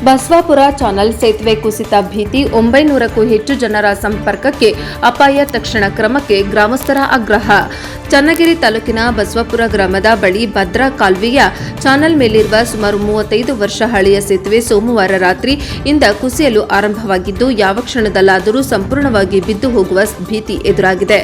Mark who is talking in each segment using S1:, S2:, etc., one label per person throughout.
S1: Basavapura channel ಸೇತುವೆ ಕುಸಿತ ಭೀತಿ 900ಕ್ಕೂ ಹೆಚ್ಚು ಜನರ ಸಂಪರ್ಕಕ್ಕೆ ಅಪಾಯ, ತಕ್ಷಣ ಕ್ರಮಕ್ಕೆ ಗ್ರಾಮಸ್ಥರ ಆಗ್ರಹ. ಚನ್ನಗಿರಿ ತಾಲೂಕಿನ ಬಸವಾಪುರ ಗ್ರಾಮದ ಬಳಿ ಭದ್ರಾ ಕಾಲುವೆಯ ಚಾನಲ್ ಮೇಲಿರುವ ಸುಮಾರು 35 ವರ್ಷ ಹಳೆಯ ಸೇತುವೆ ಸೋಮವಾರ ರಾತ್ರಿ ಇಂದ ಕುಸಿಯಲು ಆರಂಭವಾಗಿದ್ದು, ಯಾವ ಕ್ಷಣದಲ್ಲಾದರೂ ಸಂಪೂರ್ಣವಾಗಿ ಬಿದ್ದು ಹೋಗುವ ಭೀತಿ ಎದುರಾಗಿದೆ.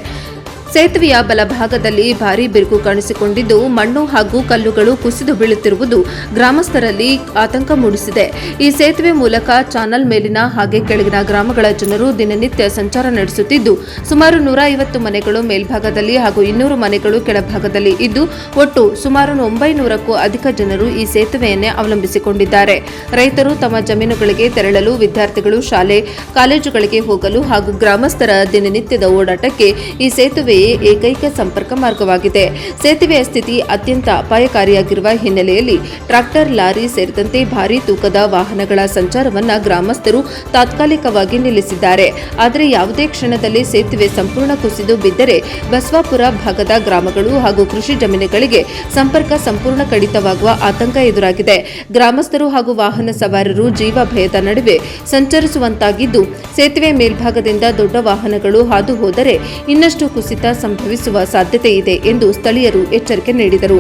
S1: ಸೇತುವೆಯ ಬಲಭಾಗದಲ್ಲಿ ಭಾರೀ ಬಿರುಕು ಕಾಣಿಸಿಕೊಂಡಿದ್ದು, ಮಣ್ಣು ಹಾಗೂ ಕಲ್ಲುಗಳು ಕುಸಿದು ಬೀಳುತ್ತಿರುವುದು ಗ್ರಾಮಸ್ಥರಲ್ಲಿ ಆತಂಕ ಮೂಡಿಸಿದೆ. ಈ ಸೇತುವೆ ಮೂಲಕ ಚಾನಲ್ ಮೇಲಿನ ಹಾಗೆ ಕೆಳಗಿನ ಗ್ರಾಮಗಳ ಜನರು ದಿನನಿತ್ಯ ಸಂಚಾರ ನಡೆಸುತ್ತಿದ್ದು, ಸುಮಾರು 150 ಮನೆಗಳು ಮೇಲ್ಭಾಗದಲ್ಲಿ ಹಾಗೂ 200 ಮನೆಗಳು ಕೆಳಭಾಗದಲ್ಲಿ ಇದ್ದು, ಒಟ್ಟು ಸುಮಾರು 900ಕ್ಕೂ ಅಧಿಕ ಜನರು ಈ ಸೇತುವೆಯನ್ನೇ ಅವಲಂಬಿಸಿಕೊಂಡಿದ್ದಾರೆ. ರೈತರು ತಮ್ಮ ಜಮೀನುಗಳಿಗೆ ತೆರಳಲು, ವಿದ್ಯಾರ್ಥಿಗಳು ಶಾಲೆ ಕಾಲೇಜುಗಳಿಗೆ ಹೋಗಲು ಹಾಗೂ ಗ್ರಾಮಸ್ಥರ ದಿನನಿತ್ಯದ ಓಡಾಟಕ್ಕೆ ಈ ಸೇತುವೆ ಏಕೈಕ ಸಂಪರ್ಕ ಮಾರ್ಗವಾಗಿದೆ. ಸೇತುವೆಯ ಸ್ಥಿತಿ ಅತ್ಯಂತ ಅಪಾಯಕಾರಿಯಾಗಿರುವ ಹಿನ್ನೆಲೆಯಲ್ಲಿ ಟ್ರಾಕ್ಟರ್, ಲಾರಿ ಸೇರಿದಂತೆ ಭಾರೀ ತೂಕದ ವಾಹನಗಳ ಸಂಚಾರವನ್ನು ಗ್ರಾಮಸ್ಥರು ತಾತ್ಕಾಲಿಕವಾಗಿ ನಿಲ್ಲಿಸಿದ್ದಾರೆ. ಆದರೆ ಯಾವುದೇ ಕ್ಷಣದಲ್ಲಿ ಸೇತುವೆ ಸಂಪೂರ್ಣ ಕುಸಿದು ಬಿದ್ದರೆ ಬಸವಾಪುರ ಭಾಗದ ಗ್ರಾಮಗಳು ಹಾಗೂ ಕೃಷಿ ಜಮೀನುಗಳಿಗೆ ಸಂಪರ್ಕ ಸಂಪೂರ್ಣ ಕಡಿತವಾಗುವ ಆತಂಕ ಎದುರಾಗಿದೆ. ಗ್ರಾಮಸ್ಥರು ಹಾಗೂ ವಾಹನ ಸವಾರರು ಜೀವ ಭಯದ ನಡುವೆ ಸಂಚರಿಸುವಂತಾಗಿದ್ದು, ಸೇತುವೆ ಮೇಲ್ಭಾಗದಿಂದ ದೊಡ್ಡ ವಾಹನಗಳು ಹಾದು ಹೋದರೆ ಇನ್ನಷ್ಟು ಕುಸಿತ ಸಂಭವಿಸುವ ಸಾಧ್ಯತೆ ಇದೆ ಎಂದು ಸ್ಥಳೀಯರು ಎಚ್ಚರಿಕೆ ನೀಡಿದರು.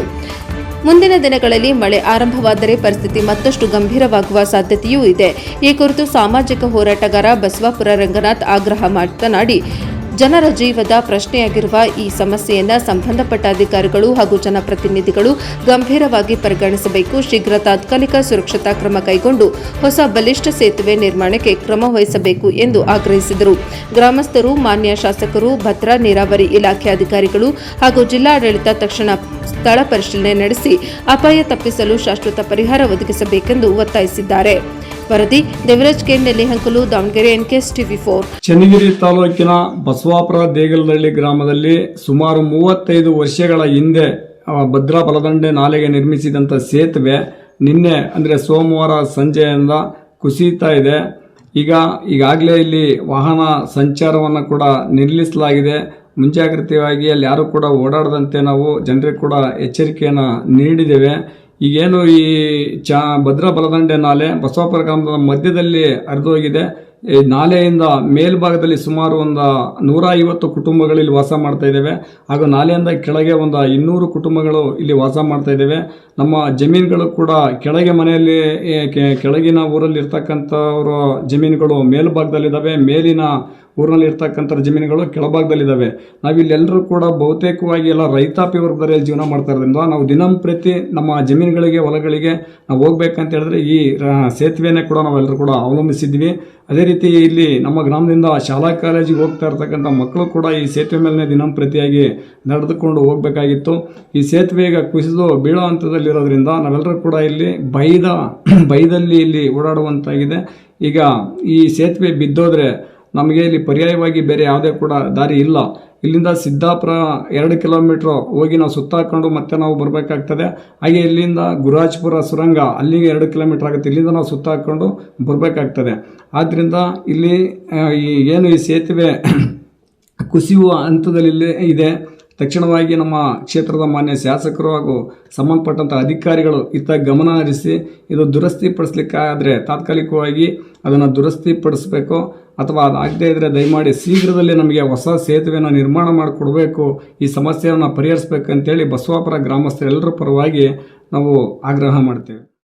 S1: ಮುಂದಿನ ದಿನಗಳಲ್ಲಿ ಮಳೆ ಆರಂಭವಾದರೆ ಪರಿಸ್ಥಿತಿ ಮತ್ತಷ್ಟು ಗಂಭೀರವಾಗುವ ಸಾಧ್ಯತೆಯೂ ಇದೆ. ಈ ಕುರಿತು ಸಾಮಾಜಿಕ ಹೋರಾಟಗಾರ ಬಸವಾಪುರ ರಂಗನಾಥ್ ಆಗ್ರಹ ಮಾತನಾಡಿ, ಜನರ ಜೀವದ ಪ್ರಶ್ನೆಯಾಗಿರುವ ಈ ಸಮಸ್ಯೆಯನ್ನು ಸಂಬಂಧಪಟ್ಟ ಅಧಿಕಾರಿಗಳು ಹಾಗೂ ಜನಪ್ರತಿನಿಧಿಗಳು ಗಂಭೀರವಾಗಿ ಪರಿಗಣಿಸಬೇಕು. ಶೀಘ್ರ ತಾತ್ಕಾಲಿಕ ಸುರಕ್ಷತಾ ಕ್ರಮ ಕೈಗೊಂಡು ಹೊಸ ಬಲಿಷ್ಠ ಸೇತುವೆ ನಿರ್ಮಾಣಕ್ಕೆ ಕ್ರಮ ವಹಿಸಬೇಕು ಎಂದು ಆಗ್ರಹಿಸಿದರು. ಗ್ರಾಮಸ್ಥರು ಮಾನ್ಯ ಶಾಸಕರು, ಭದ್ರಾ ನೀರಾವರಿ ಇಲಾಖೆ ಅಧಿಕಾರಿಗಳು ಹಾಗೂ ಜಿಲ್ಲಾಡಳಿತ ತಕ್ಷಣ ಸ್ಥಳ ಪರಿಶೀಲನೆ ನಡೆಸಿ ಅಪಾಯ ತಪ್ಪಿಸಲು ಶಾಶ್ವತ ಪರಿಹಾರ ಒದಗಿಸಬೇಕೆಂದು ಒತ್ತಾಯಿಸಿದ್ದಾರೆ. ವರದಿ Devaraj K. Nellihankalu, Davanagere, NKS TV4.
S2: Channagiri ತಾಲೂಕಿನ ಬಸವಾಪುರ ದೇಗಲದಳ್ಳಿ ಗ್ರಾಮದಲ್ಲಿ ಸುಮಾರು 35 ವರ್ಷಗಳ ಹಿಂದೆ ಭದ್ರಾ ಬಲದಂಡೆ ನಾಲೆಗೆ ನಿರ್ಮಿಸಿದಂಥ ಸೇತುವೆ ನಿನ್ನೆ ಅಂದರೆ ಸೋಮವಾರ ಸಂಜೆಯಿಂದ ಕುಸಿಯುತ್ತಾ ಇದೆ. ಈಗಾಗಲೇ ಇಲ್ಲಿ ವಾಹನ ಸಂಚಾರವನ್ನು ಕೂಡ ನಿಲ್ಲಿಸಲಾಗಿದೆ. ಮುಂಜಾಗ್ರತೆಯಾಗಿ ಅಲ್ಲಿ ಯಾರು ಕೂಡ ಓಡಾಡದಂತೆ ನಾವು ಜನರಿಗೆ ಕೂಡ ಎಚ್ಚರಿಕೆಯನ್ನು ನೀಡಿದ್ದೇವೆ. ಈಗೇನು ಈ ಭದ್ರಾ ಬಲದಂಡೆ ನಾಲೆ ಬಸವಾಪುರ ಗ್ರಾಮದ ಮಧ್ಯದಲ್ಲಿ ಹರಿದೋಗಿದೆ. ಈ ನಾಲೆಯಿಂದ ಮೇಲ್ಭಾಗದಲ್ಲಿ ಸುಮಾರು ಒಂದು 150 ಕುಟುಂಬಗಳು ಇಲ್ಲಿ ವಾಸ ಮಾಡ್ತಾ ಇದ್ದೇವೆ ಹಾಗೂ ನಾಲೆಯಿಂದ ಕೆಳಗೆ ಒಂದು 200 ಕುಟುಂಬಗಳು ಇಲ್ಲಿ ವಾಸ ಮಾಡ್ತಾ ಇದ್ದೇವೆ. ನಮ್ಮ ಜಮೀನುಗಳು ಕೂಡ ಕೆಳಗೆ ಮನೆಯಲ್ಲಿ ಕೆಳಗಿನ ಊರಲ್ಲಿ ಇರ್ತಕ್ಕಂಥವ್ರ ಜಮೀನುಗಳು ಮೇಲ್ಭಾಗದಲ್ಲಿದ್ದಾವೆ, ಮೇಲಿನ ಊರಿನಲ್ಲಿ ಇರ್ತಕ್ಕಂಥ ಜಮೀನುಗಳು ಕೆಳಭಾಗದಲ್ಲಿದ್ದಾವೆ. ನಾವಿಲ್ಲೆಲ್ಲರೂ ಕೂಡ ಬಹುತೇಕವಾಗಿ ಎಲ್ಲ ರೈತಾಪಿ ವರ್ಗದಲ್ಲಿ ಜೀವನ ಮಾಡ್ತಾ ಇರೋದ್ರಿಂದ ನಾವು ದಿನಂಪ್ರತಿ ನಮ್ಮ ಜಮೀನುಗಳಿಗೆ ಹೊಲಗಳಿಗೆ ನಾವು ಹೋಗ್ಬೇಕಂತ ಹೇಳಿದ್ರೆ ಈ ಸೇತುವೆನೇ ಕೂಡ ನಾವೆಲ್ಲರೂ ಕೂಡ ಅವಲಂಬಿಸಿದ್ವಿ. ಅದೇ ರೀತಿ ಇಲ್ಲಿ ನಮ್ಮ ಗ್ರಾಮದಿಂದ ಶಾಲಾ ಕಾಲೇಜಿಗೆ ಹೋಗ್ತಾ ಇರ್ತಕ್ಕಂಥ ಮಕ್ಕಳು ಕೂಡ ಈ ಸೇತುವೆ ಮೇಲೆ ದಿನಂಪ್ರತಿಯಾಗಿ ನಡೆದುಕೊಂಡು ಹೋಗಬೇಕಾಗಿತ್ತು. ಈ ಸೇತುವೆ ಈಗ ಕುಸಿದು ಬೀಳೋ ಹಂತದಲ್ಲಿರೋದ್ರಿಂದ ನಾವೆಲ್ಲರೂ ಕೂಡ ಇಲ್ಲಿ ಭಯದಲ್ಲಿ ಇಲ್ಲಿ ಓಡಾಡುವಂತಾಗಿದೆ. ಈಗ ಈ ಸೇತುವೆ ಬಿದ್ದೋದ್ರೆ ನಮಗೆ ಇಲ್ಲಿ ಪರ್ಯಾಯವಾಗಿ ಬೇರೆ ಯಾವುದೇ ಕೂಡ ದಾರಿ ಇಲ್ಲ. ಇಲ್ಲಿಂದ ಸಿದ್ದಾಪುರ 2 ಕಿಲೋಮೀಟ್ರ್ ಹೋಗಿ ನಾವು ಸುತ್ತಾಕೊಂಡು ಮತ್ತೆ ನಾವು ಬರಬೇಕಾಗ್ತದೆ. ಹಾಗೆ ಇಲ್ಲಿಂದ ಗುರಾಜ್ಪುರ ಸುರಂಗ ಅಲ್ಲಿಗೆ 2 ಕಿಲೋಮೀಟ್ರ್ ಆಗುತ್ತೆ. ಇಲ್ಲಿಂದ ನಾವು ಸುತ್ತಾಕೊಂಡು ಬರಬೇಕಾಗ್ತದೆ. ಆದ್ದರಿಂದ ಇಲ್ಲಿ ಏನು ಈ ಸೇತುವೆ ಕುಸಿಯುವ ಹಂತದಲ್ಲಿ ಇದೆ. ತಕ್ಷಣವಾಗಿ ನಮ್ಮ ಕ್ಷೇತ್ರದ ಮಾನ್ಯ ಶಾಸಕರು ಹಾಗೂ ಸಂಬಂಧಪಟ್ಟಂಥ ಅಧಿಕಾರಿಗಳು ಇತ್ತ ಗಮನ ಹರಿಸಿ ಇದು ದುರಸ್ತಿಪಡಿಸಲಿಕ್ಕಾದರೆ ತಾತ್ಕಾಲಿಕವಾಗಿ ಅದನ್ನು ದುರಸ್ತಿಪಡಿಸಬೇಕು, ಅಥವಾ ಅದಾಗದೇ ಇದ್ದರೆ ದಯಮಾಡಿ ಶೀಘ್ರದಲ್ಲೇ ನಮಗೆ ಹೊಸ ಸೇತುವೆಯನ್ನು ನಿರ್ಮಾಣ ಮಾಡಿಕೊಡಬೇಕು, ಈ ಸಮಸ್ಯೆಯನ್ನು ಪರಿಹರಿಸಬೇಕಂತೇಳಿ ಬಸವಾಪುರ ಗ್ರಾಮಸ್ಥರೆಲ್ಲರ ಪರವಾಗಿ ನಾವು ಆಗ್ರಹ ಮಾಡ್ತೇವೆ.